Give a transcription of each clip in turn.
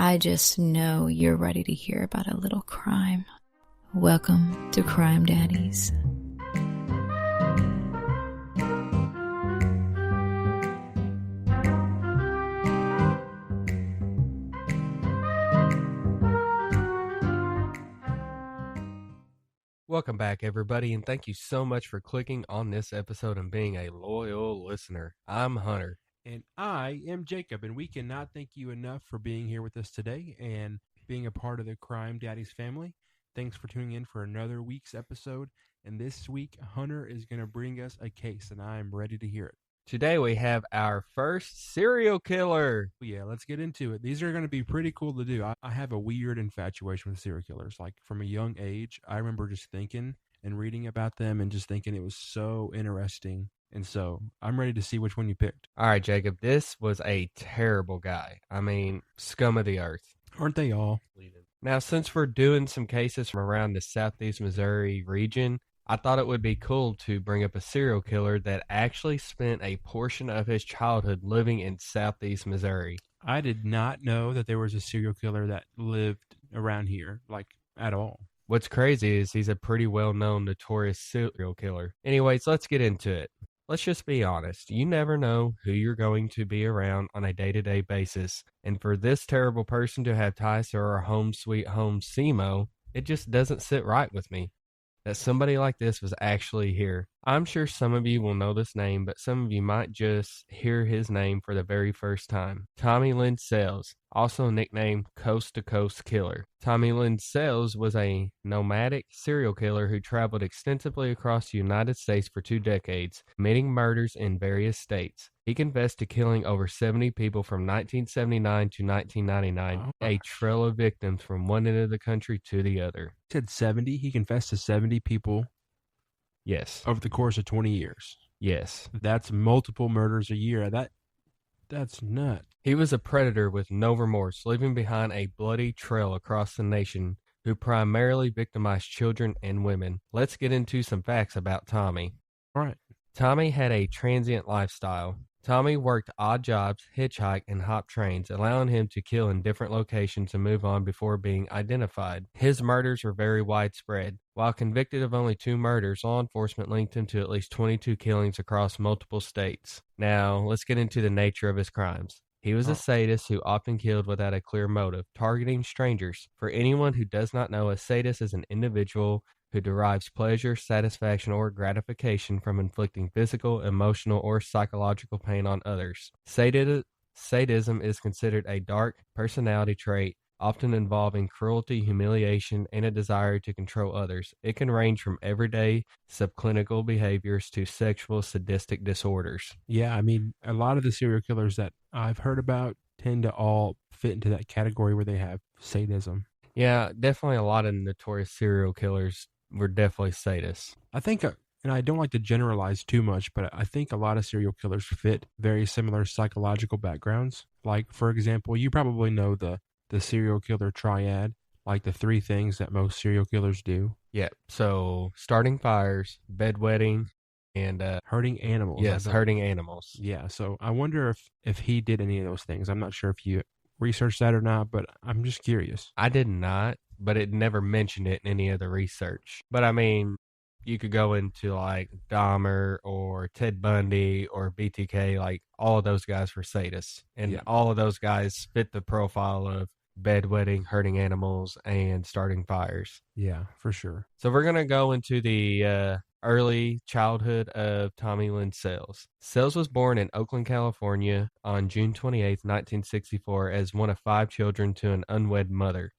I just know you're ready to hear about a little crime. Welcome to Crime Daddies. Welcome back, everybody, and thank you so much for clicking on this episode and being a loyal listener. I'm Hunter. And I am Jacob, and we cannot thank you enough for being here with us today and being a part of the Crime Daddies family. Thanks for tuning in for another week's episode. And this week, Hunter is going to bring us a case, and I'm ready to hear it. Today we have our first serial killer. Yeah, let's get into it. These are going to be pretty cool to do. I have a weird infatuation with serial killers. Like, from a young age, I remember just thinking and reading about them and just thinking it was so interesting. And so I'm ready to see which one you picked. All right, Jacob, this was a terrible guy. I mean, scum of the earth. Aren't they all? Now, since we're doing some cases from around the Southeast Missouri region, I thought it would be cool to bring up a serial killer that actually spent a portion of his childhood living in Southeast Missouri. I did not know that there was a serial killer that lived around here, like, at all. What's crazy is he's a pretty well-known notorious serial killer. Anyways, let's get into it. Let's just be honest. You never know who you're going to be around on a day-to-day basis. And for this terrible person to have ties to our home sweet home SEMO, it just doesn't sit right with me that somebody like this was actually here. I'm sure some of you will know this name, but some of you might just hear his name for the very first time. Tommy Lynn Sales, also nicknamed Coast to Coast Killer. Tommy Lynn Sales was a nomadic serial killer who traveled extensively across the United States for 2 decades, committing murders in various states. He confessed to killing over 70 people from 1979 to 1999, a trail of victims from one end of the country to the other. He said 70? He confessed to 70 people? Yes. Over the course of 20 years? Yes. That's multiple murders a year. That's nuts. He was a predator with no remorse, leaving behind a bloody trail across the nation who primarily victimized children and women. Let's get into some facts about Tommy. All right. Tommy had a transient lifestyle. Tommy worked odd jobs, hitchhiked, and hopped trains, allowing him to kill in different locations and move on before being identified. His murders were very widespread. While convicted of only 2 murders, law enforcement linked him to at least 22 killings across multiple states. Now, let's get into the nature of his crimes. He was a sadist who often killed without a clear motive, targeting strangers. For anyone who does not know, a sadist is an individual who derives pleasure, satisfaction, or gratification from inflicting physical, emotional, or psychological pain on others. Sadism is considered a dark personality trait, often involving cruelty, humiliation, and a desire to control others. It can range from everyday subclinical behaviors to sexual sadistic disorders. Yeah, I mean, a lot of the serial killers that I've heard about tend to all fit into that category where they have sadism. Yeah, definitely a lot of notorious serial killers were definitely sadists. I think, and I don't like to generalize too much, but I think a lot of serial killers fit very similar psychological backgrounds. Like, for example, you probably know the serial killer triad, like the 3 things that most serial killers do. Yeah, so starting fires, bedwetting, and hurting animals. Yes, hurting animals. Yeah, so I wonder if he did any of those things. I'm not sure if you researched that or not, but I'm just curious. I did not, but it never mentioned it in any of the research. But I mean, you could go into like Dahmer or Ted Bundy or BTK, like all of those guys were sadists. And all of those guys fit the profile of bedwetting, hurting animals, and starting fires. Yeah, for sure. So we're going to go into the early childhood of Tommy Lynn Sales. Sales was born in Oakland, California on June 28, 1964, as one of 5 children to an unwed mother.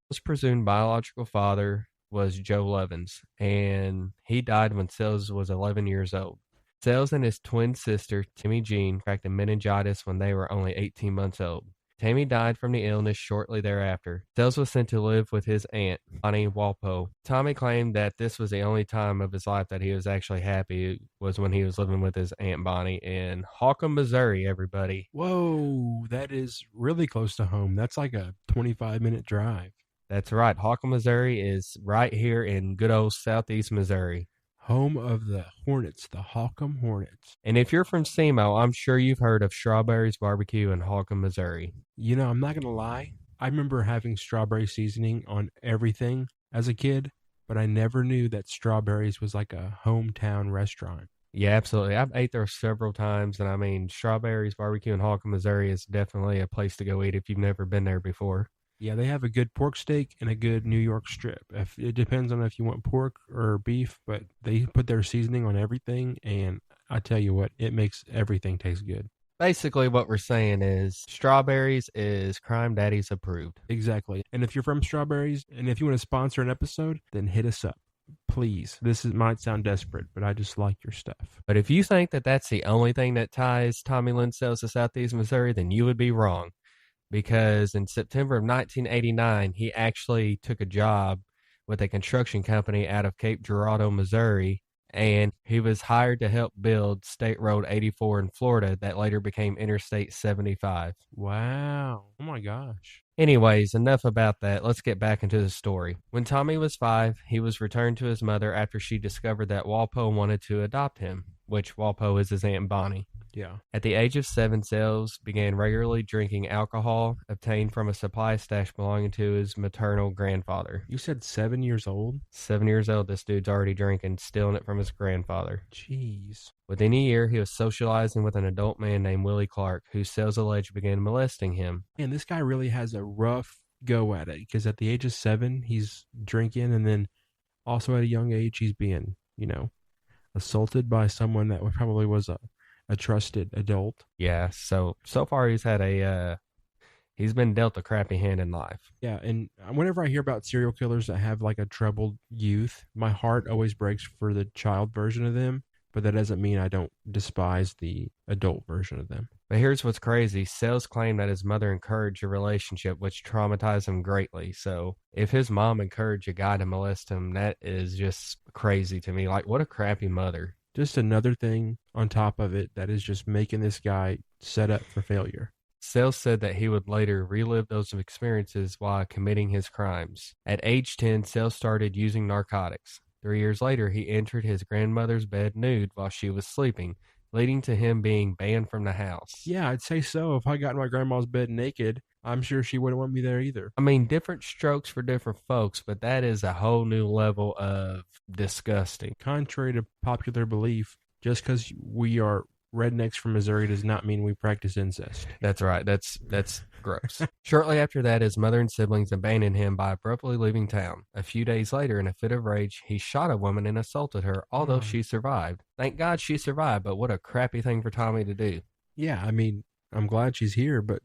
His presumed biological father was Joe Levins, and he died when Sales was 11 years old. Sales and his twin sister, Timmy Jean, contracted meningitis when they were only 18 months old. Tammy died from the illness shortly thereafter. Sales was sent to live with his aunt, Bonnie Walpo. Tommy claimed that this was the only time of his life that he was actually happy was when he was living with his Aunt Bonnie in Holcomb, Missouri, everybody. Whoa, that is really close to home. That's like a 25-minute drive. That's right. Holcomb, Missouri is right here in good old Southeast Missouri. Home of the Hornets, the Holcomb Hornets. And if you're from SEMO, I'm sure you've heard of Strawberries Barbecue in Holcomb, Missouri. You know, I'm not going to lie. I remember having strawberry seasoning on everything as a kid, but I never knew that Strawberries was like a hometown restaurant. Yeah, absolutely. I've ate there several times, and I mean, Strawberries Barbecue in Holcomb, Missouri is definitely a place to go eat if you've never been there before. Yeah, they have a good pork steak and a good New York strip. If it depends on if you want pork or beef, but they put their seasoning on everything, and I tell you what, it makes everything taste good. Basically, what we're saying is Strawberries is Crime Daddy's approved. Exactly. And if you're from Strawberries, and if you want to sponsor an episode, then hit us up. Please. Might sound desperate, but I just like your stuff. But if you think that that's the only thing that ties Tommy Lynn Sales to Southeast Missouri, then you would be wrong. Because in September of 1989, he actually took a job with a construction company out of Cape Girardeau, Missouri, and he was hired to help build State Road 84 in Florida that later became Interstate 75. Wow. Oh my gosh. Anyways, enough about that. Let's get back into the story. When Tommy was 5, he was returned to his mother after she discovered that Walpole wanted to adopt him, which Walpole is his Aunt Bonnie. Yeah. At the age of 7, Sales began regularly drinking alcohol obtained from a supply stash belonging to his maternal grandfather. You said 7 years old? 7 years old, this dude's already drinking, stealing it from his grandfather. Jeez. Within a year, he was socializing with an adult man named Willie Clark, who Sales alleged began molesting him. And this guy really has a rough go at it, because at the age of 7, he's drinking, and then also at a young age, he's being, assaulted by someone that probably was a trusted adult. Yeah, so far he's had he's been dealt a crappy hand in life. Yeah, and whenever I hear about serial killers that have like a troubled youth, my heart always breaks for the child version of them, but that doesn't mean I don't despise the adult version of them. But here's what's crazy. Sales claimed that his mother encouraged a relationship which traumatized him greatly. So if his mom encouraged a guy to molest him, that is just crazy to me. Like, what a crappy mother. Just another thing on top of it that is just making this guy set up for failure. Sales said that he would later relive those experiences while committing his crimes. At age 10, Sales started using narcotics. 3 years later, he entered his grandmother's bed nude while she was sleeping, leading to him being banned from the house. Yeah, I'd say so. If I got in my grandma's bed naked, I'm sure she wouldn't want me there either. I mean, different strokes for different folks, but that is a whole new level of disgusting. Contrary to popular belief, just because we are rednecks from Missouri does not mean we practice incest. That's right. That's gross. Shortly after that, his mother and siblings abandoned him by abruptly leaving town. A few days later, in a fit of rage, he shot a woman and assaulted her, although she survived. Thank God she survived, but what a crappy thing for Tommy to do. Yeah, I mean, I'm glad she's here, but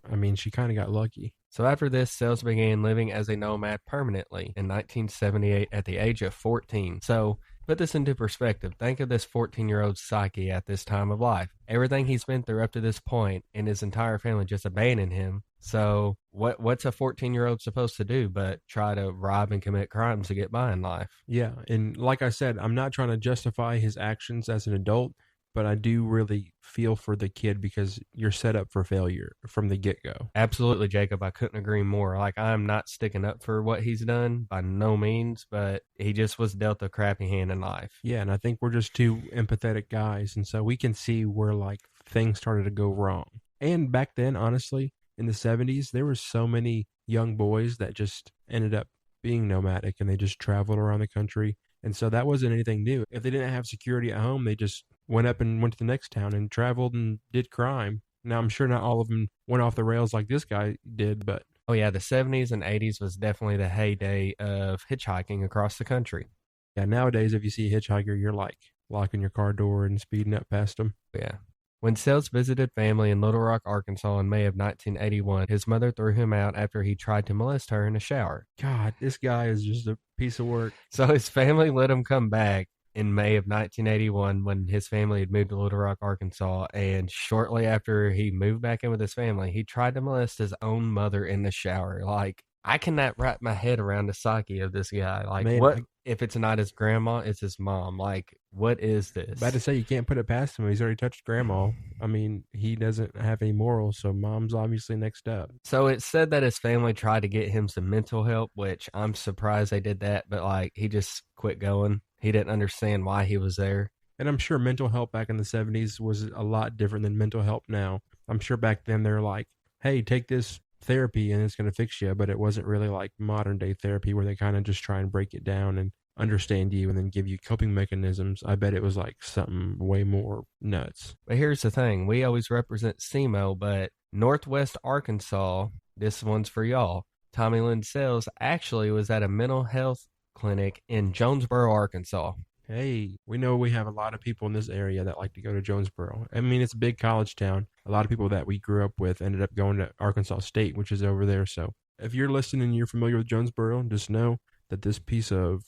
I mean, she kind of got lucky. So after this, Sales began living as a nomad permanently in 1978 at the age of 14. So put this into perspective. Think of this 14-year-old psyche at this time of life. Everything he's been through up to this point, and his entire family just abandoned him. So what's a 14-year-old supposed to do but try to rob and commit crimes to get by in life? Yeah, and like I said, I'm not trying to justify his actions as an adult, but I do really feel for the kid because you're set up for failure from the get-go. Absolutely, Jacob. I couldn't agree more. Like, I'm not sticking up for what he's done by no means, but he just was dealt a crappy hand in life. Yeah, and I think we're just two empathetic guys, and so we can see where, like, things started to go wrong. And back then, honestly, in the 70s, there were so many young boys that just ended up being nomadic, and they just traveled around the country. And so that wasn't anything new. If they didn't have security at home, they just went up and went to the next town and traveled and did crime. Now, I'm sure not all of them went off the rails like this guy did, but... Oh, yeah, the 70s and 80s was definitely the heyday of hitchhiking across the country. Yeah, nowadays, if you see a hitchhiker, you're like locking your car door and speeding up past them. Yeah. When Sales visited family in Little Rock, Arkansas in May of 1981, his mother threw him out after he tried to molest her in a shower. God, this guy is just a piece of work. So his family let him come back in May of 1981 when his family had moved to Little Rock, Arkansas. And shortly after he moved back in with his family, he tried to molest his own mother in the shower. Like, I cannot wrap my head around the psyche of this guy. Like, Man, what if it's not his grandma, it's his mom? Like, what is this? About to say, you can't put it past him. He's already touched grandma. I mean, he doesn't have any morals, so mom's obviously next up. So it said that his family tried to get him some mental help, which I'm surprised they did that, but like, he just quit going. He didn't understand why he was there. And I'm sure mental help back in the 70s was a lot different than mental help now. I'm sure back then they're like, hey, take this therapy and it's going to fix you, but it wasn't really like modern day therapy where they kind of just try and break it down and understand you and then give you coping mechanisms. I bet it was like something way more nuts. But here's the thing. We always represent SEMO, but Northwest Arkansas, this one's for y'all. Tommy Lynn Sales actually was at a mental health clinic in Jonesboro, Arkansas. Hey, we know we have a lot of people in this area that like to go to Jonesboro. I mean, it's a big college town. A lot of people that we grew up with ended up going to Arkansas State, which is over there. So if you're listening and you're familiar with Jonesboro, just know that this piece of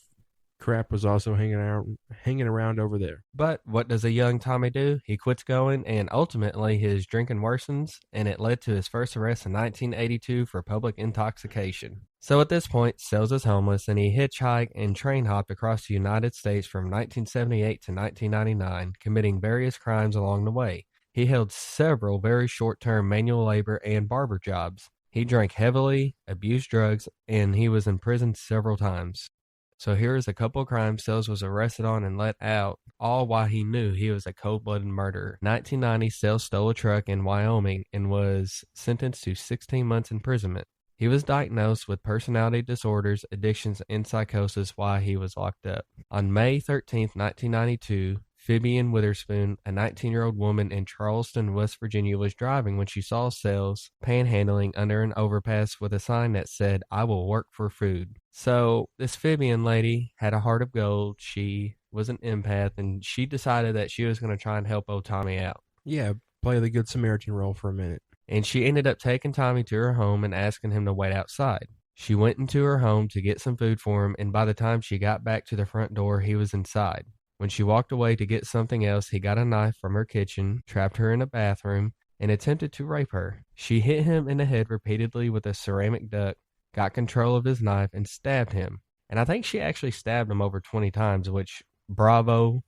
crap was also hanging around over there. But what does a young Tommy do? He quits going, and ultimately his drinking worsens, and it led to his first arrest in 1982 for public intoxication. So at this point, Sells is homeless, and he hitchhiked and train hopped across the United States from 1978 to 1999, committing various crimes along the way. He held several very short-term manual labor and barber jobs. He drank heavily, abused drugs, and he was in prison several times. So here is a couple of crimes Sells was arrested on and let out, all while he knew he was a cold-blooded murderer. 1990, Sells stole a truck in Wyoming and was sentenced to 16 months imprisonment. He was diagnosed with personality disorders, addictions, and psychosis while he was locked up. On May 13, 1992, Phoebian Witherspoon, a 19-year-old woman in Charleston, West Virginia, was driving when she saw Sells panhandling under an overpass with a sign that said, "I will work for food." So this Phoebian lady had a heart of gold. She was an empath, and she decided that she was going to try and help old Tommy out. Yeah, play the Good Samaritan role for a minute. And she ended up taking Tommy to her home and asking him to wait outside. She went into her home to get some food for him, and by the time she got back to the front door, he was inside. When she walked away to get something else, he got a knife from her kitchen, trapped her in a bathroom, and attempted to rape her. She hit him in the head repeatedly with a ceramic duck, got control of his knife, and stabbed him. And I think she actually stabbed him over 20 times, which, bravo.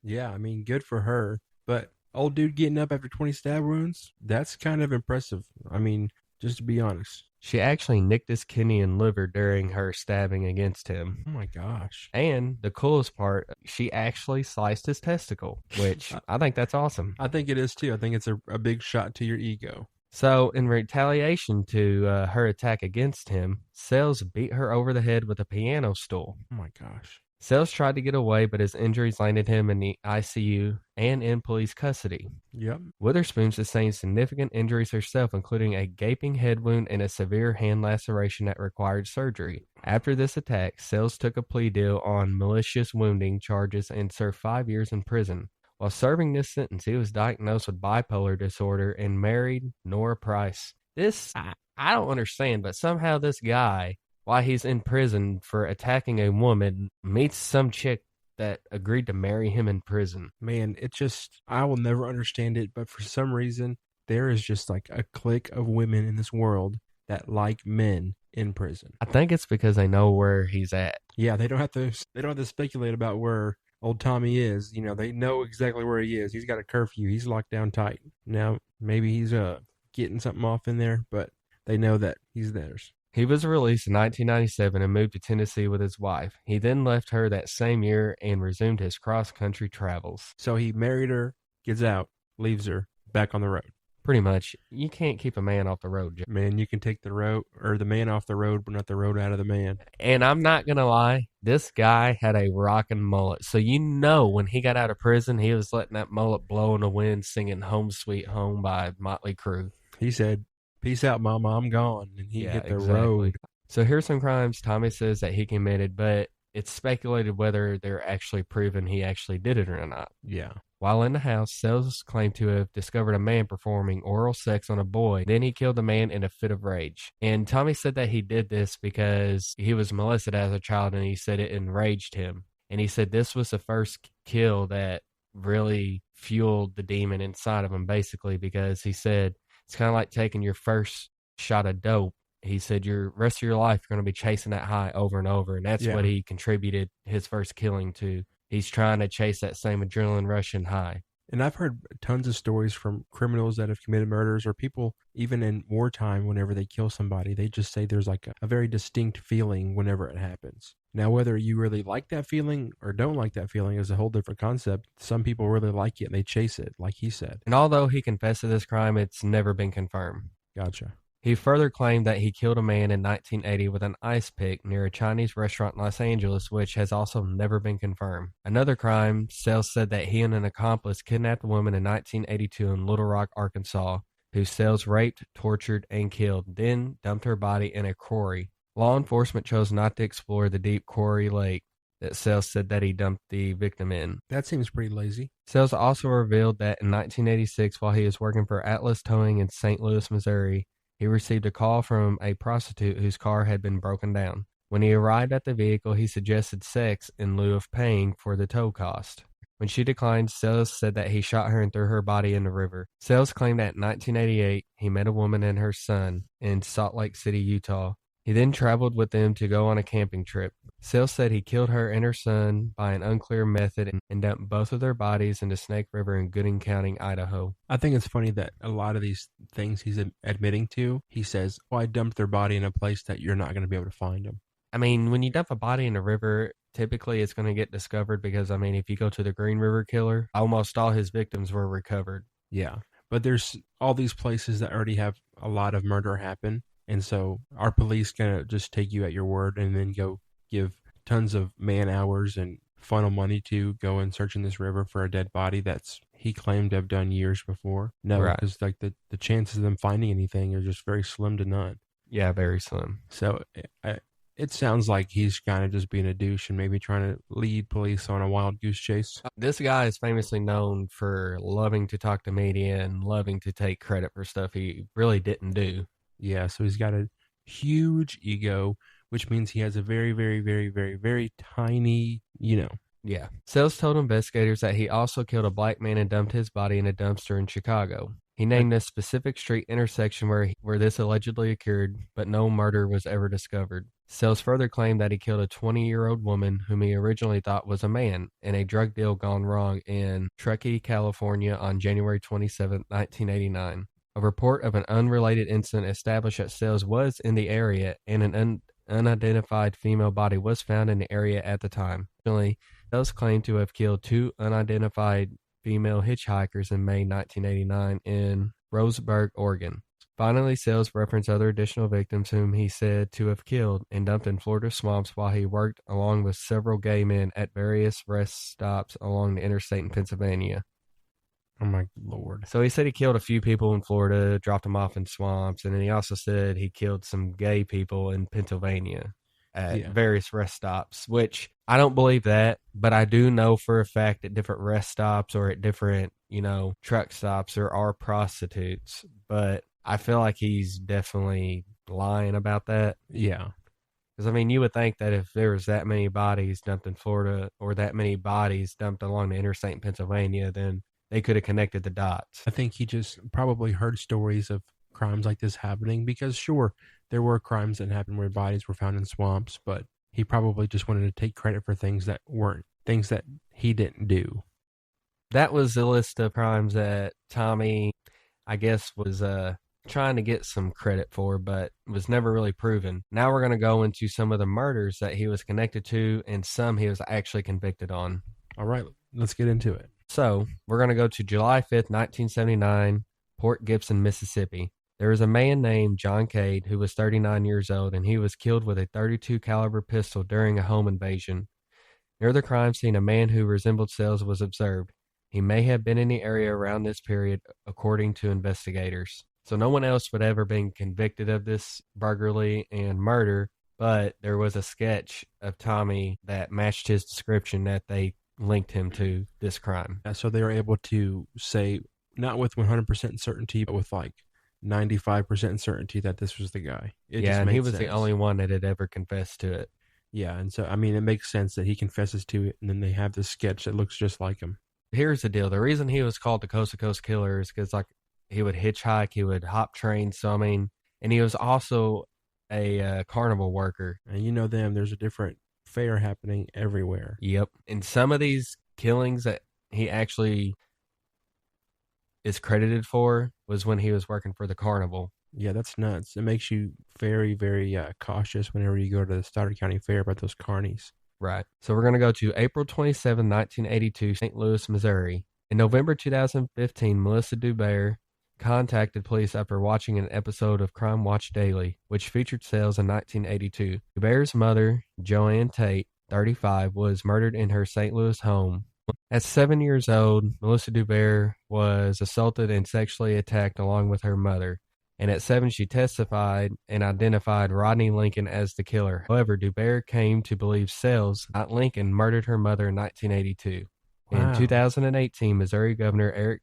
Yeah, I mean, good for her. But old dude getting up after 20 stab wounds, that's kind of impressive. I mean, just to be honest. She actually nicked his kidney and liver during her stabbing against him. Oh my gosh. And the coolest part, she actually sliced his testicle, which I think that's awesome. I think it is too. I think it's a big shot to your ego. So in retaliation to her attack against him, Sells beat her over the head with a piano stool. Oh my gosh. Sells tried to get away, but his injuries landed him in the ICU and in police custody. Yep. Witherspoon sustained significant injuries herself, including a gaping head wound and a severe hand laceration that required surgery. After this attack, Sells took a plea deal on malicious wounding charges and served 5 years in prison. While serving this sentence, he was diagnosed with bipolar disorder and married Nora Price. This, I don't understand, but somehow this guy, while he's in prison for attacking a woman, meets some chick that agreed to marry him in prison. Man, it just, I will never understand it, but for some reason, there is just like a clique of women in this world that like men in prison. I think it's because they know where he's at. Yeah, they don't have to speculate about where old Tommy is. You know, they know exactly where he is. He's got a curfew. He's locked down tight. Now, maybe he's getting something off in there, but they know that he's theirs. He was released in 1997 and moved to Tennessee with his wife. He then left her that same year and resumed his cross-country travels. So he married her, gets out, leaves her, back on the road. Pretty much. You can't keep a man off the road, Joe. Man, you can take the road, or the man off the road, but not the road out of the man. And I'm not going to lie, this guy had a rockin' mullet. So you know when he got out of prison, he was letting that mullet blow in the wind singing Home Sweet Home by Motley Crue. He said, "Peace out, mama, I'm gone." And he hit the road. So here's some crimes Tommy says that he committed, but it's speculated whether they're actually proven he actually did it or not. Yeah. While in the house, Sells claimed to have discovered a man performing oral sex on a boy. Then he killed the man in a fit of rage. And Tommy said that he did this because he was molested as a child, and he said it enraged him. And he said this was the first kill that really fueled the demon inside of him, basically, because he said it's kind of like taking your first shot of dope. He said your rest of your life you're going to be chasing that high over and over, and that's what he contributed his first killing to. He's trying to chase that same adrenaline rush and high. And I've heard tons of stories from criminals that have committed murders, or people even in wartime, whenever they kill somebody, they just say there's like a very distinct feeling whenever it happens. Now, whether you really like that feeling or don't like that feeling is a whole different concept. Some people really like it and they chase it, like he said. And although he confessed to this crime, it's never been confirmed. Gotcha. He further claimed that he killed a man in 1980 with an ice pick near a Chinese restaurant in Los Angeles, which has also never been confirmed. Another crime, Sales said that he and an accomplice kidnapped a woman in 1982 in Little Rock, Arkansas, who Sales raped, tortured, and killed, then dumped her body in a quarry. Law enforcement chose not to explore the deep quarry lake that Sales said that he dumped the victim in. That seems pretty lazy. Sales also revealed that in 1986, while he was working for Atlas Towing in St. Louis, Missouri, he received a call from a prostitute whose car had been broken down. When he arrived at the vehicle, he suggested sex in lieu of paying for the tow cost. When she declined, Sales said that he shot her and threw her body in the river. Sales claimed that in 1988, he met a woman and her son in Salt Lake City, Utah. He then traveled with them to go on a camping trip. Sales said he killed her and her son by an unclear method and dumped both of their bodies into Snake River in Gooding County, Idaho. I think it's funny that a lot of these things he's admitting to, he says, I dumped their body in a place that you're not going to be able to find them. I mean, when you dump a body in a river, typically it's going to get discovered because, I mean, if you go to the Green River Killer, almost all his victims were recovered. Yeah, but there's all these places that already have a lot of murder happen. And so our police going to just take you at your word and then go give tons of man hours and funnel money to go and search in this river for a dead body that's he claimed to have done years before. No, because like the chances of them finding anything are just very slim to none. Yeah, very slim. So it sounds like he's kind of just being a douche and maybe trying to lead police on a wild goose chase. This guy is famously known for loving to talk to media and loving to take credit for stuff he really didn't do. Yeah, so he's got a huge ego, which means he has a very, very, very, very, very tiny, Yeah. Sales told investigators that he also killed a black man and dumped his body in a dumpster in Chicago. He named a specific street intersection where this allegedly occurred, but no murder was ever discovered. Sales further claimed that he killed a 20-year-old woman whom he originally thought was a man in a drug deal gone wrong in Truckee, California on January 27, 1989. A report of an unrelated incident established that Sales was in the area and an unidentified female body was found in the area at the time. Additionally, Sales claimed to have killed two unidentified female hitchhikers in May 1989 in Roseburg, Oregon. Finally, Sales referenced other additional victims whom he said to have killed and dumped in Florida swamps while he worked along with several gay men at various rest stops along the interstate in Pennsylvania. Oh my Lord. So he said he killed a few people in Florida, dropped them off in swamps, and then he also said he killed some gay people in Pennsylvania at various rest stops, which I don't believe that, but I do know for a fact at different rest stops or at different, truck stops there are prostitutes, but I feel like he's definitely lying about that. Yeah. Because, I mean, you would think that if there was that many bodies dumped in Florida or that many bodies dumped along the interstate in Pennsylvania, then they could have connected the dots. I think he just probably heard stories of crimes like this happening because, sure, there were crimes that happened where bodies were found in swamps, but he probably just wanted to take credit for things that weren't things that he didn't do. That was the list of crimes that Tommy, I guess, was trying to get some credit for, but was never really proven. Now we're going to go into some of the murders that he was connected to and some he was actually convicted on. All right, let's get into it. So, we're going to go to July 5th, 1979, Port Gibson, Mississippi. There was a man named John Cade who was 39 years old, and he was killed with a .32 caliber pistol during a home invasion. Near the crime scene, a man who resembled Sales was observed. He may have been in the area around this period, according to investigators. So no one else would ever been convicted of this burglary and murder, but there was a sketch of Tommy that matched his description that they linked him to this crime. So they were able to say, not with 100% certainty, but with like 95% certainty that this was the guy. And he was the only one that had ever confessed to it. Yeah, and so, I mean, it makes sense that he confesses to it, and then they have this sketch that looks just like him. Here's the deal. The reason he was called the Coast to Coast Killer is because, like, he would hitchhike, he would hop trains, so, I mean, and he was also a carnival worker. And you know them, there's a different fair happening everywhere. Yep. And some of these killings that he actually is credited for was when he was working for the carnival. Yeah, that's nuts. It makes you very, very cautious whenever you go to the Stoddard County Fair about those carnies. Right. So we're going to go to April 27, 1982, St. Louis, Missouri. In November 2015, Melissa Dubert, contacted police after watching an episode of Crime Watch Daily, which featured Sales in 1982. DuBare's mother, Joanne Tate, 35, was murdered in her St. Louis home. At 7 years old, Melissa DuBare was assaulted and sexually attacked along with her mother. And at 7, she testified and identified Rodney Lincoln as the killer. However, DuBare came to believe Sales, not Lincoln, murdered her mother in 1982. Wow. In 2018, Missouri Governor Eric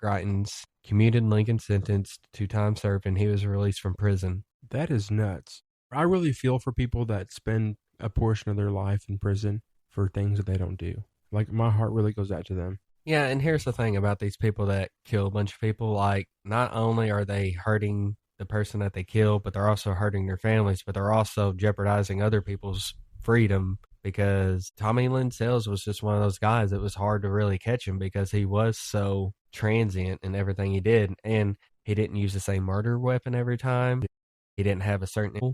Greitens commuted Lincoln's sentence to time served, and he was released from prison. That is nuts. I really feel for people that spend a portion of their life in prison for things that they don't do. Like, my heart really goes out to them. Yeah, and here's the thing about these people that kill a bunch of people. Like, not only are they hurting the person that they kill, but they're also hurting their families, but they're also jeopardizing other people's freedom, because Tommy Lynn Sales was just one of those guys that was hard to really catch him because he was so transient in everything he did. And he didn't use the same murder weapon every time. He didn't have a certain...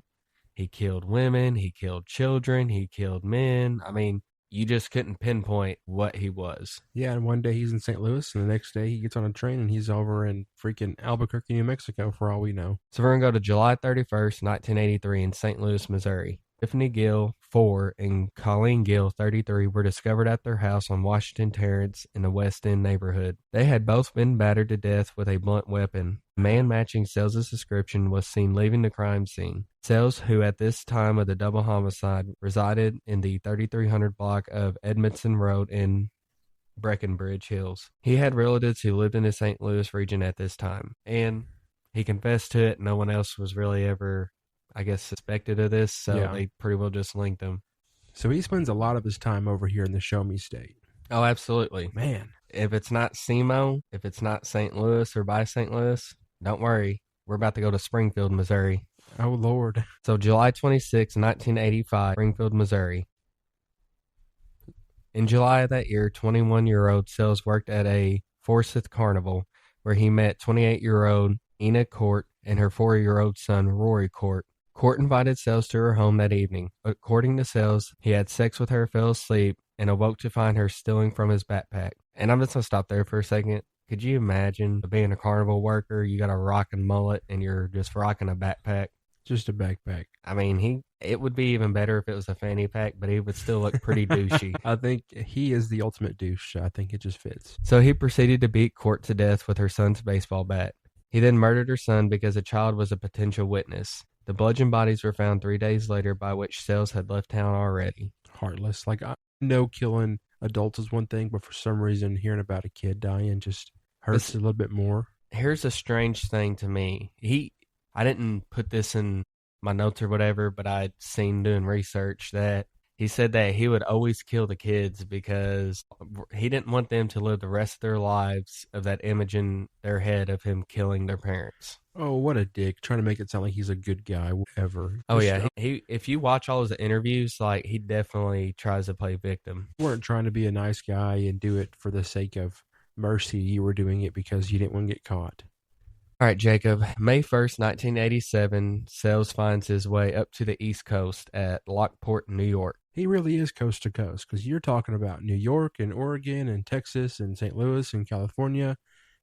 He killed women, he killed children, he killed men. I mean, you just couldn't pinpoint what he was. Yeah, and one day he's in St. Louis, and the next day he gets on a train and he's over in freaking Albuquerque, New Mexico, for all we know. So we're going to go to July 31st, 1983 in St. Louis, Missouri. Tiffany Gill, 4, and Colleen Gill, 33, were discovered at their house on Washington Terrace in the West End neighborhood. They had both been battered to death with a blunt weapon. A man matching Sales' description was seen leaving the crime scene. Sales, who at this time of the double homicide resided in the 3300 block of Edmondson Road in Breckenridge Hills. He had relatives who lived in the St. Louis region at this time, and he confessed to it. No one else was really ever, I guess, suspected of this, so they pretty well just linked him. So he spends a lot of his time over here in the Show Me State. Oh, absolutely. Man. If it's not SEMO, if it's not St. Louis or by St. Louis, don't worry. We're about to go to Springfield, Missouri. Oh, Lord. So July 26, 1985, Springfield, Missouri. In July of that year, 21-year-old Sales worked at a Forsyth Carnival, where he met 28-year-old Ina Court and her 4-year-old son, Rory Court. Court invited Sales to her home that evening. According to Sales, he had sex with her, fell asleep, and awoke to find her stealing from his backpack. And I'm just going to stop there for a second. Could you imagine being a carnival worker? You got a rocking mullet and you're just rocking a backpack. Just a backpack. I mean, it would be even better if it was a fanny pack, but he would still look pretty douchey. I think he is the ultimate douche. I think it just fits. So he proceeded to beat Court to death with her son's baseball bat. He then murdered her son because a child was a potential witness. The bludgeoned bodies were found 3 days later, by which Sales had left town already. Heartless. Like, I know killing adults is one thing, but for some reason, hearing about a kid dying just hurts a little bit more. Here's a strange thing to me. I didn't put this in my notes or whatever, but I'd seen doing research that he said that he would always kill the kids because he didn't want them to live the rest of their lives of that image in their head of him killing their parents. Oh, what a dick. Trying to make it sound like he's a good guy, whatever. Oh, yeah. He if you watch all his interviews, like, he definitely tries to play victim. You weren't trying to be a nice guy and do it for the sake of mercy. You were doing it because you didn't want to get caught. All right, Jacob. May 1st, 1987, Sales finds his way up to the East Coast at Lockport, New York. He really is coast to coast, because you're talking about New York and Oregon and Texas and St. Louis and California.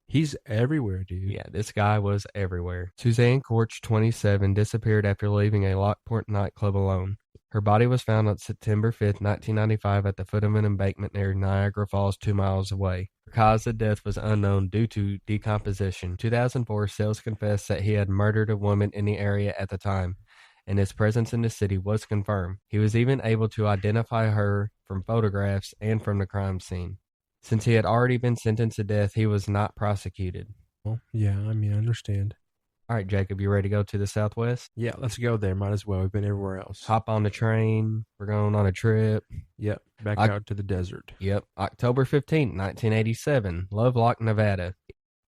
He's everywhere, dude. Yeah, this guy was everywhere. Suzanne Corch, 27, disappeared after leaving a Lockport nightclub alone. Her body was found on September 5th, 1995 at the foot of an embankment near Niagara Falls, 2 miles away. Her cause of death was unknown due to decomposition. In 2004, Sales confessed that he had murdered a woman in the area at the time, and his presence in the city was confirmed. He was even able to identify her from photographs and from the crime scene. Since he had already been sentenced to death, he was not prosecuted. Well, yeah, I mean, I understand. All right, Jacob, you ready to go to the Southwest? Yeah, let's go there. Might as well. We've been everywhere else. Hop on the train. We're going on a trip. Yep, back out to the desert. Yep, October 15th, 1987, Lovelock, Nevada.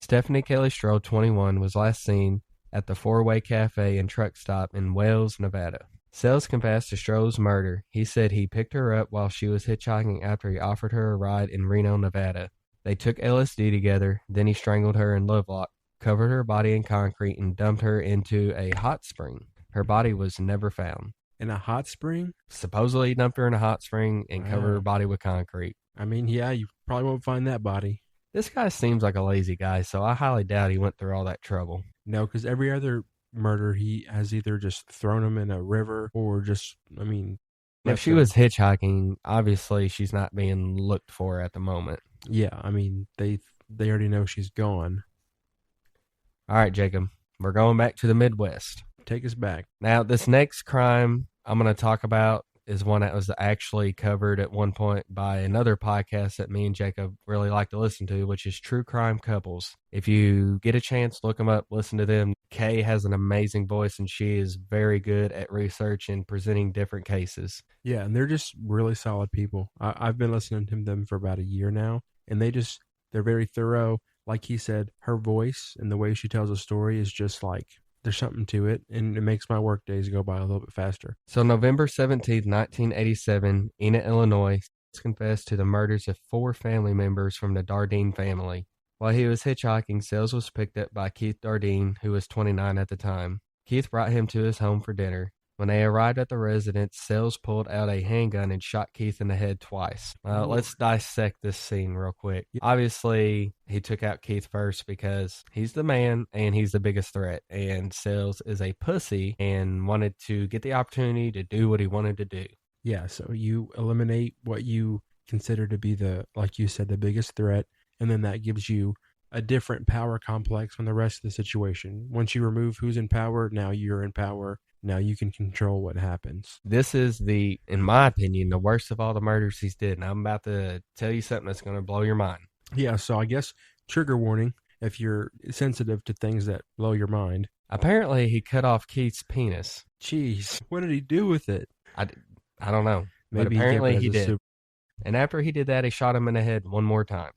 Stephanie Kelly Stroh, 21, was last seen at the Four-Way Cafe and Truck Stop in Wales, Nevada. Sales confessed to Stroh's murder. He said he picked her up while she was hitchhiking after he offered her a ride in Reno, Nevada. They took LSD together, then he strangled her in Lovelock, covered her body in concrete, and dumped her into a hot spring. Her body was never found. In a hot spring? Supposedly he dumped her in a hot spring and covered her body with concrete. I mean, yeah, you probably won't find that body. This guy seems like a lazy guy, so I highly doubt he went through all that trouble. No, because every other murder he has either just thrown him in a river or just, If left she him. was hitchhiking, obviously she's not being looked for at the moment. Yeah, they already know she's gone. All right, Jacob, we're going back to the Midwest. Take us back. Now, this next crime I'm going to talk about is one that was actually covered at one point by another podcast that me and Jacob really like to listen to, which is True Crime Couples. If you get a chance, look them up, listen to them. Kay has an amazing voice, and she is very good at research and presenting different cases. Yeah, and they're just really solid people. I've been listening to them for about a year now, and they're very thorough. Like he said, her voice and the way she tells a story is just like, there's something to it, and it makes my work days go by a little bit faster. So November 17th, 1987, Enid, Illinois, confessed to the murders of 4 family members from the Dardine family. While he was hitchhiking, Sales was picked up by Keith Dardine, who was 29 at the time. Keith brought him to his home for dinner. When they arrived at the residence, Sales pulled out a handgun and shot Keith in the head twice. Let's dissect this scene real quick. Obviously, he took out Keith first because he's the man and he's the biggest threat. And Sales is a pussy and wanted to get the opportunity to do what he wanted to do. Yeah, so you eliminate what you consider to be like you said, the biggest threat, and then that gives you a different power complex from the rest of the situation. Once you remove who's in power, now you're in power. Now you can control what happens. This is in my opinion, the worst of all the murders he's did. And I'm about to tell you something that's going to blow your mind. Yeah, so I guess trigger warning if you're sensitive to things that blow your mind. Apparently, he cut off Keith's penis. Jeez, what did he do with it? I don't know. Maybe but apparently he he did. And after he did that, he shot him in the head one more time.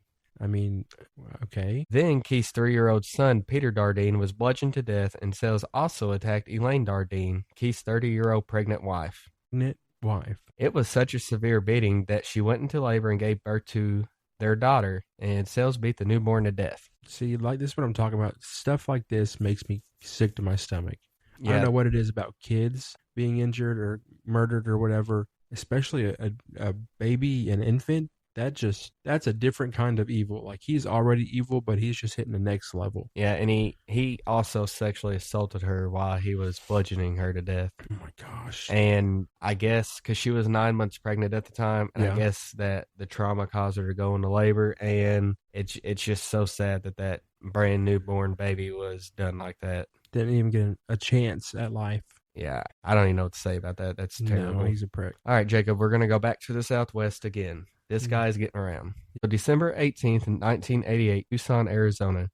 Okay. Then Keith's 3-year-old son, Peter Dardine, was bludgeoned to death, and Sales also attacked Elaine Dardine, Keith's 30-year-old pregnant wife. It was such a severe beating that she went into labor and gave birth to their daughter, and Sales beat the newborn to death. See, like this is what I'm talking about. Stuff like this makes me sick to my stomach. Yeah. I don't know what it is about kids being injured or murdered or whatever, especially a baby, an infant. That's a different kind of evil. Like, he's already evil, but he's just hitting the next level. Yeah, and he also sexually assaulted her while he was bludgeoning her to death. Oh my gosh. And I guess because she was 9 months pregnant at the time, and I guess that the trauma caused her to go into labor, and it's just so sad that brand newborn baby was done like that. Didn't even get a chance at life. Yeah, I don't even know what to say about that. That's terrible. No, he's a prick. All right, Jacob, we're going to go back to the Southwest again. This guy's getting around. So December 18th, 1988, Tucson, Arizona.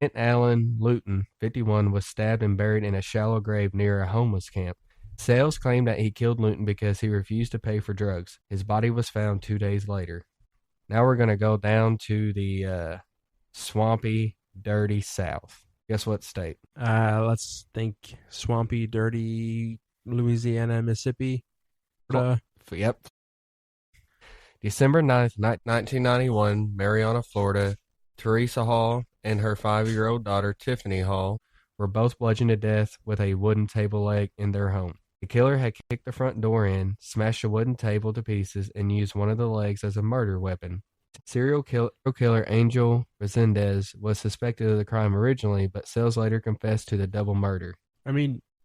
Kent Allen Luton, 51, was stabbed and buried in a shallow grave near a homeless camp. Sales claimed that he killed Luton because he refused to pay for drugs. His body was found 2 days later. Now we're going to go down to the swampy, dirty South. Guess what state? Let's think swampy, dirty Louisiana, Mississippi. Yep. December 9th, 1991, Marianna, Florida. Teresa Hall and her 5-year-old daughter, Tiffany Hall, were both bludgeoned to death with a wooden table leg in their home. The killer had kicked the front door in, smashed a wooden table to pieces, and used one of the legs as a murder weapon. Serial killer Angel Resendez was suspected of the crime originally, but Sales later confessed to the double murder.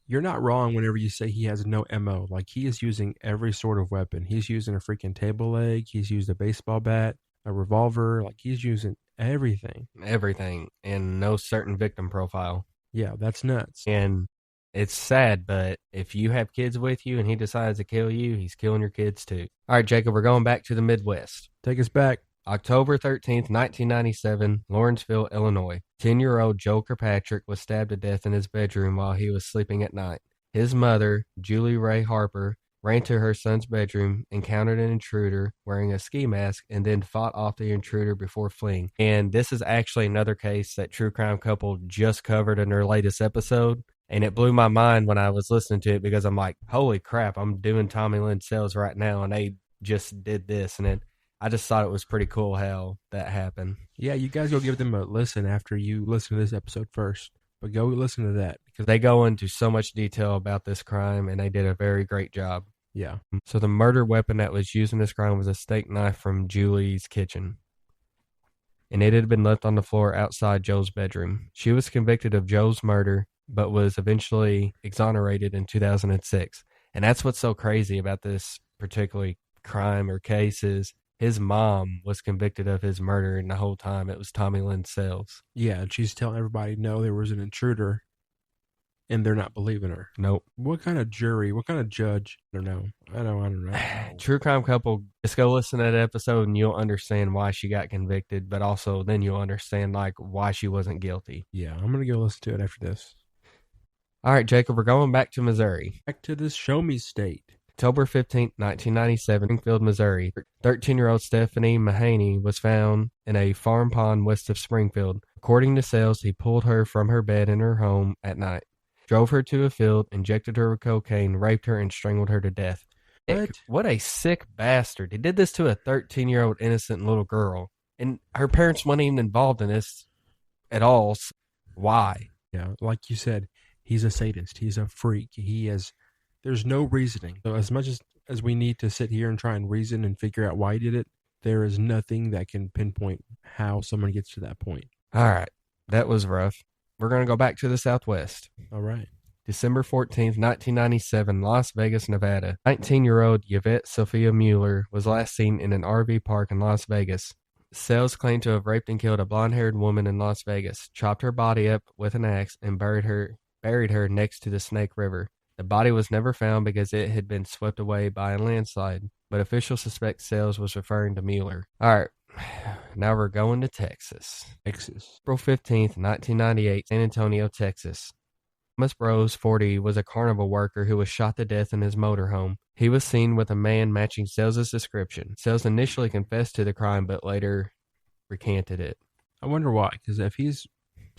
You're not wrong whenever you say he has no MO. Like, he is using every sort of weapon. He's using a freaking table leg. He's used a baseball bat, a revolver. Like, he's using everything. Everything, and no certain victim profile. Yeah, that's nuts. And it's sad, but if you have kids with you and he decides to kill you, he's killing your kids too. All right, Jacob, we're going back to the Midwest. Take us back. October 13th, 1997, Lawrenceville, Illinois. 10-year-old Joel Kirkpatrick was stabbed to death in his bedroom while he was sleeping at night. His mother, Julie Ray Harper, ran to her son's bedroom, encountered an intruder wearing a ski mask, and then fought off the intruder before fleeing. And this is actually another case that True Crime Couple just covered in their latest episode. And it blew my mind when I was listening to it because I'm like, holy crap, I'm doing Tommy Lynn Sales right now, and they just did this. And I just thought it was pretty cool how that happened. Yeah, you guys go give them a listen after you listen to this episode first. But go listen to that. Because they go into so much detail about this crime, and they did a very great job. Yeah. So the murder weapon that was used in this crime was a steak knife from Julie's kitchen. and it had been left on the floor outside Joe's bedroom. She was convicted of Joe's murder, but was eventually exonerated in 2006. And that's what's so crazy about this particular crime or case is his mom was convicted of his murder, and the whole time it was Tommy Lynn Sales. Yeah, and she's telling everybody, no, there was an intruder, and they're not believing her. Nope. What kind of jury, what kind of judge? I don't know. I don't know. True crime couple, just go listen to that episode and you'll understand why she got convicted, but also then you'll understand like why she wasn't guilty. Yeah, I'm going to go listen to it after this. All right, Jacob, we're going back to Missouri. Back to this show me state. October 15th, 1997, Springfield, Missouri. 13-year-old Stephanie Mahaney was found in a farm pond west of Springfield. According to Sales, he pulled her from her bed in her home at night, drove her to a field, injected her with cocaine, raped her, and strangled her to death. What a sick bastard. He did this to a 13-year-old innocent little girl, and her parents weren't even involved in this at all. So why? Yeah, like you said, he's a sadist. He's a freak. There's no reasoning. So as much as we need to sit here and try and reason and figure out why he did it, there is nothing that can pinpoint how someone gets to that point. All right. That was rough. We're going to go back to the Southwest. All right. December 14th, 1997, Las Vegas, Nevada. 19-year-old Yvette Sophia Mueller was last seen in an RV park in Las Vegas. Sales claimed to have raped and killed a blonde-haired woman in Las Vegas, chopped her body up with an axe, and buried her next to the Snake River. The body was never found because it had been swept away by a landslide, but officials suspect Sales was referring to Mueller. All right, now we're going to Texas. April 15th, 1998, San Antonio, Texas. Thomas Brose, 40, was a carnival worker who was shot to death in his motorhome. He was seen with a man matching Sales' description. Sales initially confessed to the crime, but later recanted it. I wonder why, because if he's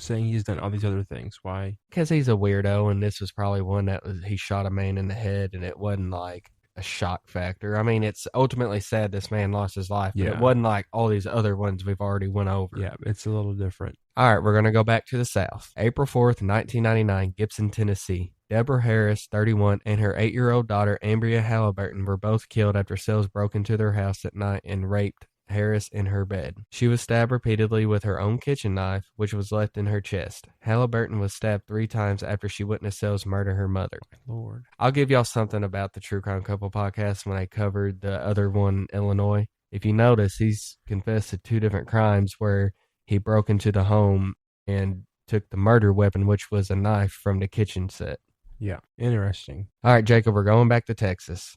saying he's done all these other things, why? Because he's a weirdo, and this was probably one that he shot a man in the head, and it wasn't like a shock factor. I mean, it's ultimately sad this man lost his life, but it wasn't like all these other ones we've already went over. Yeah, it's a little different. All right, we're going to go back to the South. April 4th, 1999, Gibson, Tennessee. Deborah Harris, 31, and her 8-year-old daughter, Ambria Halliburton, were both killed after Sales broke into their house at night and raped Harris in her bed. She was stabbed repeatedly with her own kitchen knife, which was left in her chest. Halliburton was stabbed 3 times after she witnessed Sales murder her mother. Lord. I'll give y'all something about the True Crime Couple podcast when I covered the other one, Illinois. If you notice, he's confessed to 2 different crimes where he broke into the home and took the murder weapon, which was a knife from the kitchen set. Yeah, interesting. All right, Jacob, we're going back to Texas.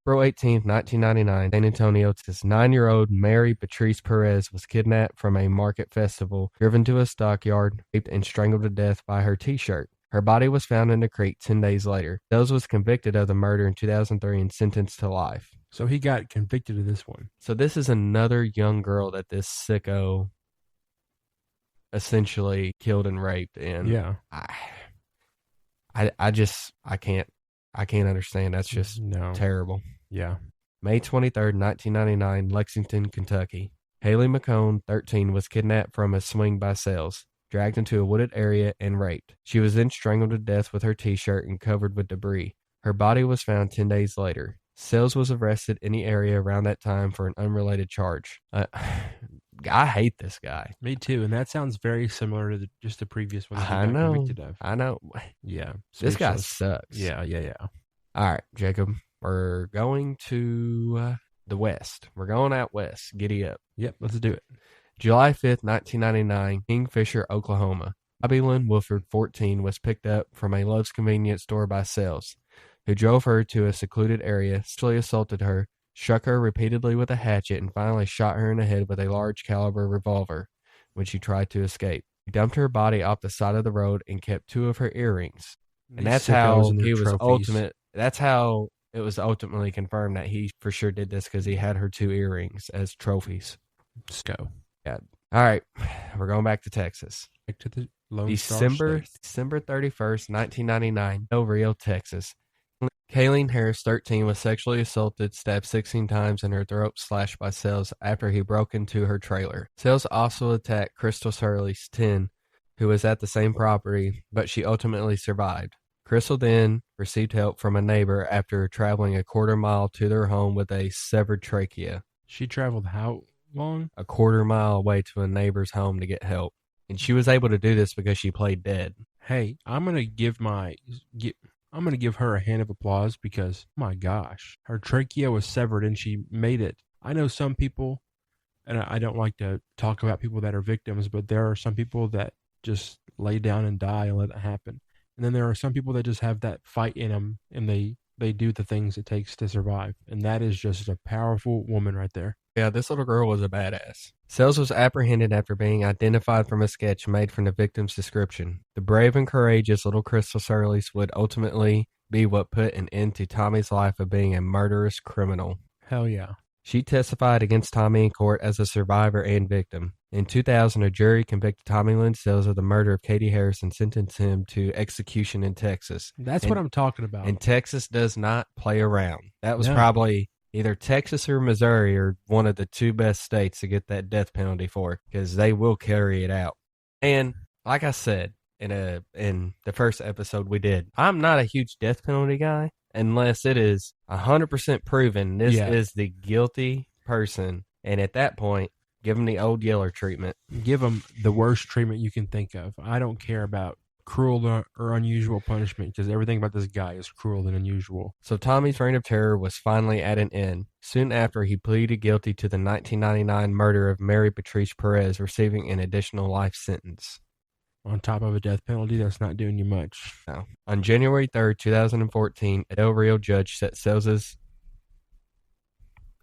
April 18th, 1999, San Antonio, Texas. 9-year-old Mary Patrice Perez was kidnapped from a market festival, driven to a stockyard, raped, and strangled to death by her T-shirt. Her body was found in the creek 10 days later. Sales was convicted of the murder in 2003 and sentenced to life. So he got convicted of this one. So this is another young girl that this sicko essentially killed and raped. And yeah, I can't understand. That's just terrible. Yeah. May 23rd, 1999, Lexington, Kentucky. Haley McCone, 13, was kidnapped from a swing by Sales, dragged into a wooded area, and raped. She was then strangled to death with her T-shirt and covered with debris. Her body was found 10 days later. Sales was arrested in the area around that time for an unrelated charge. I hate this guy. Me too, and that sounds very similar to just the previous one. I know. Convicted of. I know. Yeah. This guy sucks. Yeah. All right, Jacob. We're going to the West. We're going out west. Giddy up. Yep, let's do it. July 5th, 1999, Kingfisher, Oklahoma. Bobby Lynn Woodford, 14, was picked up from a Love's convenience store by Sales, who drove her to a secluded area, sexually assaulted her, struck her repeatedly with a hatchet, and finally shot her in the head with a large caliber revolver when she tried to escape. He dumped her body off the side of the road and kept 2 of her earrings. And that's how he was ultimate. That's how it was ultimately confirmed that he for sure did this, because he had her 2 earrings as trophies. Let's go. Yeah. All right. We're going back to Texas. Back to the Lone December 31st, 1999, Del Rio, Texas. Kayleen Harris, 13, was sexually assaulted, stabbed 16 times in her throat, slashed by Sales after he broke into her trailer. Sales also attacked Crystal Hurley, 10, who was at the same property, but she ultimately survived. Crystal then received help from a neighbor after traveling a quarter mile to their home with a severed trachea. She traveled how long? a quarter-mile away to a neighbor's home to get help. And she was able to do this because she played dead. Hey, I'm gonna give her a hand of applause because, my gosh, her trachea was severed and she made it. I know some people, and I don't like to talk about people that are victims, but there are some people that just lay down and die and let it happen. And then there are some people that just have that fight in them, and they do the things it takes to survive. And that is just a powerful woman right there. Yeah, this little girl was a badass. Sells was apprehended after being identified from a sketch made from the victim's description. The brave and courageous little Crystal Surlease would ultimately be what put an end to Tommy's life of being a murderous criminal. Hell yeah. She testified against Tommy in court as a survivor and victim. In 2000, a jury convicted Tommy Lynn Sales of the murder of Katie Harris and sentenced him to execution in Texas. That's what I'm talking about. And Texas does not play around. That was No. probably either Texas or Missouri or one of the two best states to get that death penalty for, because they will carry it out. And like I said in the first episode we did, I'm not a huge death penalty guy unless it is 100% proven this is the guilty person. And at that point, give them the old Yeller treatment. Give them the worst treatment you can think of. I don't care about cruel or unusual punishment because everything about this guy is cruel and unusual. So Tommy's reign of terror was finally at an end. Soon after, he pleaded guilty to the 1999 murder of Mary Patrice Perez, receiving an additional life sentence. On top of a death penalty, that's not doing you much. No. On January 3rd, 2014, a Del Rio judge set Sales'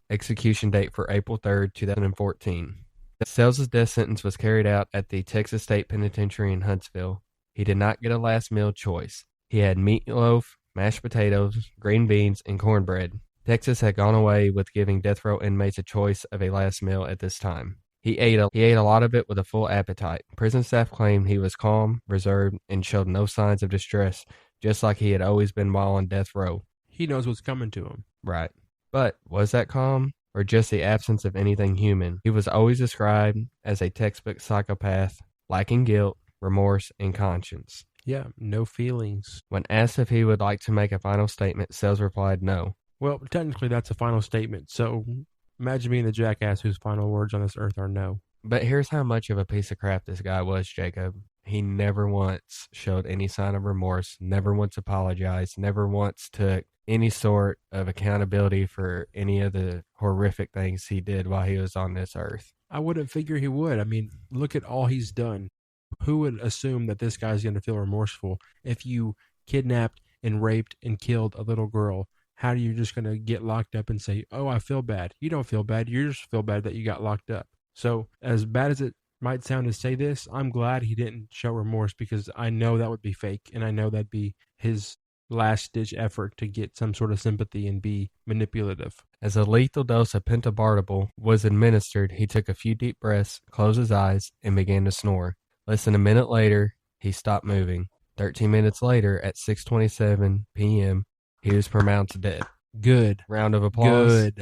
execution date for April 3rd, 2014. Sales' death sentence was carried out at the Texas State Penitentiary in Huntsville. He did not get a last meal choice. He had meatloaf, mashed potatoes, green beans, and cornbread. Texas had gone away with giving death row inmates a choice of a last meal at this time. He ate a lot of it with a full appetite. Prison staff claimed he was calm, reserved, and showed no signs of distress, just like he had always been while on death row. He knows what's coming to him. Right. But was that calm, or just the absence of anything human? He was always described as a textbook psychopath, lacking guilt, remorse, and conscience. Yeah, no feelings. When asked if he would like to make a final statement, Sells replied no. Well, technically that's a final statement, so imagine being the jackass whose final words on this earth are no. But here's how much of a piece of crap this guy was, Jacob. He never once showed any sign of remorse, never once apologized, never once took any sort of accountability for any of the horrific things he did while he was on this earth. I wouldn't figure he would. I mean, look at all he's done. Who would assume that this guy's going to feel remorseful if you kidnapped and raped and killed a little girl? How are you just going to get locked up and say, oh, I feel bad? You don't feel bad. You just feel bad that you got locked up. So as bad as it might sound to say this, I'm glad he didn't show remorse because I know that would be fake. And I know that'd be his last-ditch effort to get some sort of sympathy and be manipulative. As a lethal dose of pentobarbital was administered, he took a few deep breaths, closed his eyes, and began to snore. Less than a minute later, he stopped moving. 13 minutes later, at 6:27 p.m., he was pronounced dead. Good. Round of applause.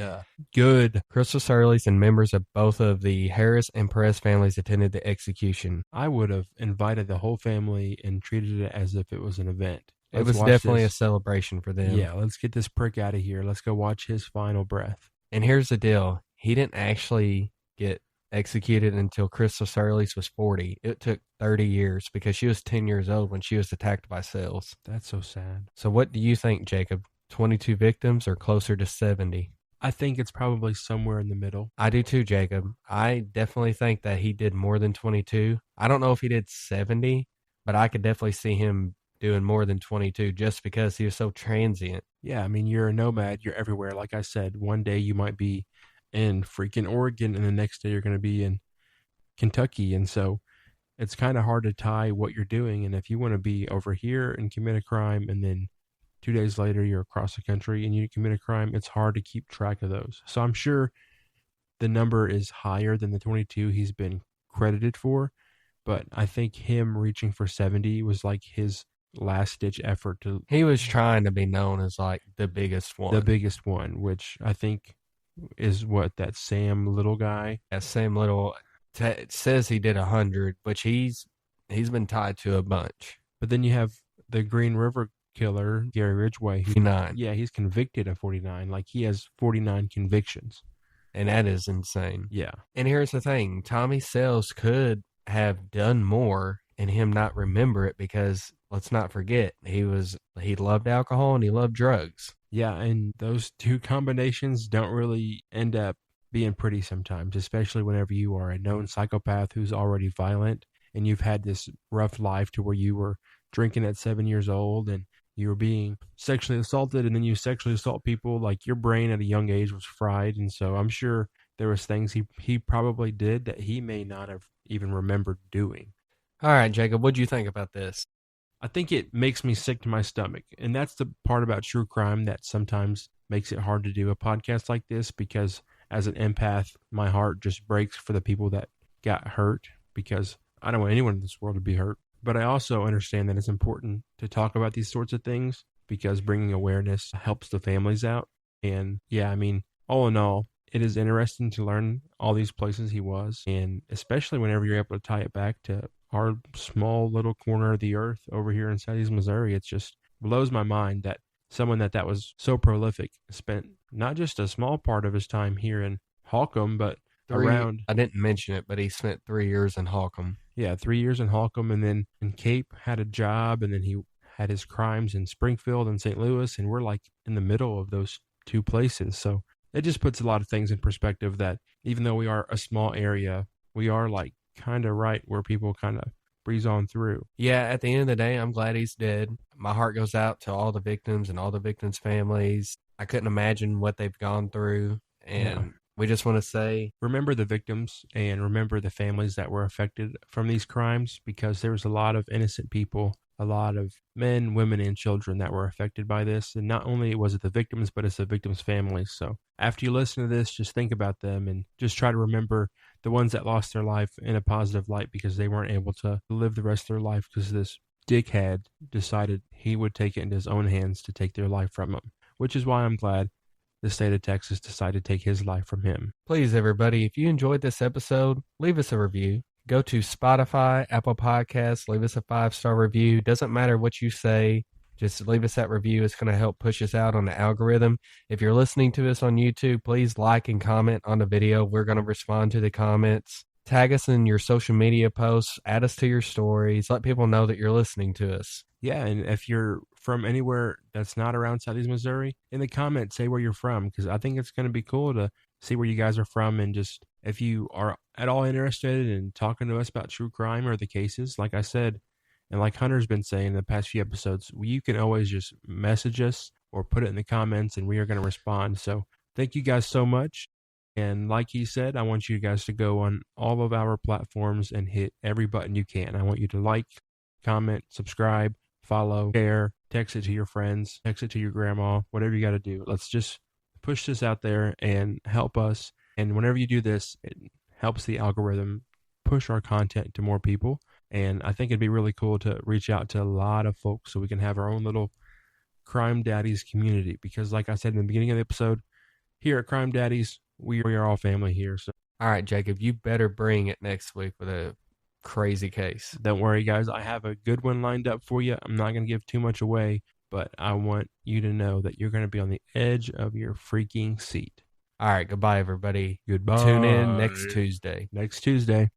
Good. Crystal Surlease and members of both of the Harris and Perez families attended the execution. I would have invited the whole family and treated it as if it was an event. It was definitely a celebration for them. Yeah, let's get this prick out of here. Let's go watch his final breath. And here's the deal. He didn't actually get executed until Crystal Surlease was 40. It took 30 years because she was 10 years old when she was attacked by Sales. That's so sad. So what do you think, Jacob? 22 victims or closer to 70? I think it's probably somewhere in the middle. I do too, Jacob. I definitely think that he did more than 22. I don't know if he did 70, but I could definitely see him doing more than 22 just because he was so transient. Yeah, I mean, you're a nomad. You're everywhere. Like I said, one day you might be in freaking Oregon and the next day you're going to be in Kentucky. And so it's kind of hard to tie what you're doing. And if you want to be over here and commit a crime and then 2 days later you're across the country and you commit a crime, it's hard to keep track of those. So I'm sure the number is higher than the 22 he's been credited for. But I think him reaching for 70 was like his last ditch effort to. He was trying to be known as like the biggest one. The biggest one, which I think is what that Sam Little guy. Yeah, Sam Little says he did 100, which he's been tied to a bunch. But then you have the Green River killer, Gary Ridgway. 49. Yeah, he's convicted of 49. Like he has 49 convictions. And that is insane. Yeah. And here's the thing. Tommy Sales could have done more and him not remember it because let's not forget, he loved alcohol and he loved drugs. Yeah, and those two combinations don't really end up being pretty sometimes, especially whenever you are a known psychopath who's already violent and you've had this rough life to where you were drinking at 7 years old and you were being sexually assaulted, and then you sexually assault people. Like, your brain at a young age was fried, and so I'm sure there was things he probably did that he may not have even remembered doing. All right, Jacob, what'd you think about this? I think it makes me sick to my stomach. And that's the part about true crime that sometimes makes it hard to do a podcast like this, because as an empath, my heart just breaks for the people that got hurt, because I don't want anyone in this world to be hurt. But I also understand that it's important to talk about these sorts of things because bringing awareness helps the families out. And yeah, I mean, all in all, it is interesting to learn all these places he was. And especially whenever you're able to tie it back to our small little corner of the earth over here in Southeast Missouri, it just blows my mind that someone that was so prolific spent not just a small part of his time here in Holcomb, but around. I didn't mention it, but he spent 3 years in Holcomb. Yeah, 3 years in Holcomb, and then in Cape, had a job, and then he had his crimes in Springfield and St. Louis, and we're like in the middle of those two places. So it just puts a lot of things in perspective that even though we are a small area, we are like kind of right where people kind of breeze on through. Yeah, at the end of the day, I'm glad he's dead. My heart goes out to all the victims and all the victims' families. I couldn't imagine what they've gone through, and we just want to say, remember the victims and remember the families that were affected from these crimes, because there was a lot of innocent people, a lot of men, women, and children that were affected by this. And not only was it the victims, but it's the victims' families. So after you listen to this, just think about them and just try to remember the ones that lost their life in a positive light because they weren't able to live the rest of their life because this dickhead decided he would take it into his own hands to take their life from them, which is why I'm glad the state of Texas decided to take his life from him. Please, everybody, if you enjoyed this episode, leave us a review. Go to Spotify, Apple Podcasts, leave us a 5-star review. Doesn't matter what you say, just leave us that review. It's going to help push us out on the algorithm. If you're listening to us on YouTube, please like and comment on the video. We're going to respond to the comments. Tag us in your social media posts. Add us to your stories. Let people know that you're listening to us. Yeah, and if you're from anywhere that's not around Southeast Missouri, in the comments, say where you're from, because I think it's going to be cool to see where you guys are from. And just if you are at all interested in talking to us about true crime or the cases, like I said, and like Hunter's been saying in the past few episodes, you can always just message us or put it in the comments and we are going to respond. So thank you guys so much. And like he said, I want you guys to go on all of our platforms and hit every button you can. I want you to like, comment, subscribe, follow, share, text it to your friends, text it to your grandma, whatever you got to do. Let's just push this out there and help us. And whenever you do this, it helps the algorithm push our content to more people. And I think it'd be really cool to reach out to a lot of folks so we can have our own little Crime Daddies community. Because like I said in the beginning of the episode, here at Crime Daddies, we are all family here. So, all right, Jacob, you better bring it next week with a crazy case. Don't worry, guys. I have a good one lined up for you. I'm not going to give too much away, but I want you to know that you're going to be on the edge of your freaking seat. All right, goodbye, everybody. Goodbye. Tune in next Tuesday. Next Tuesday.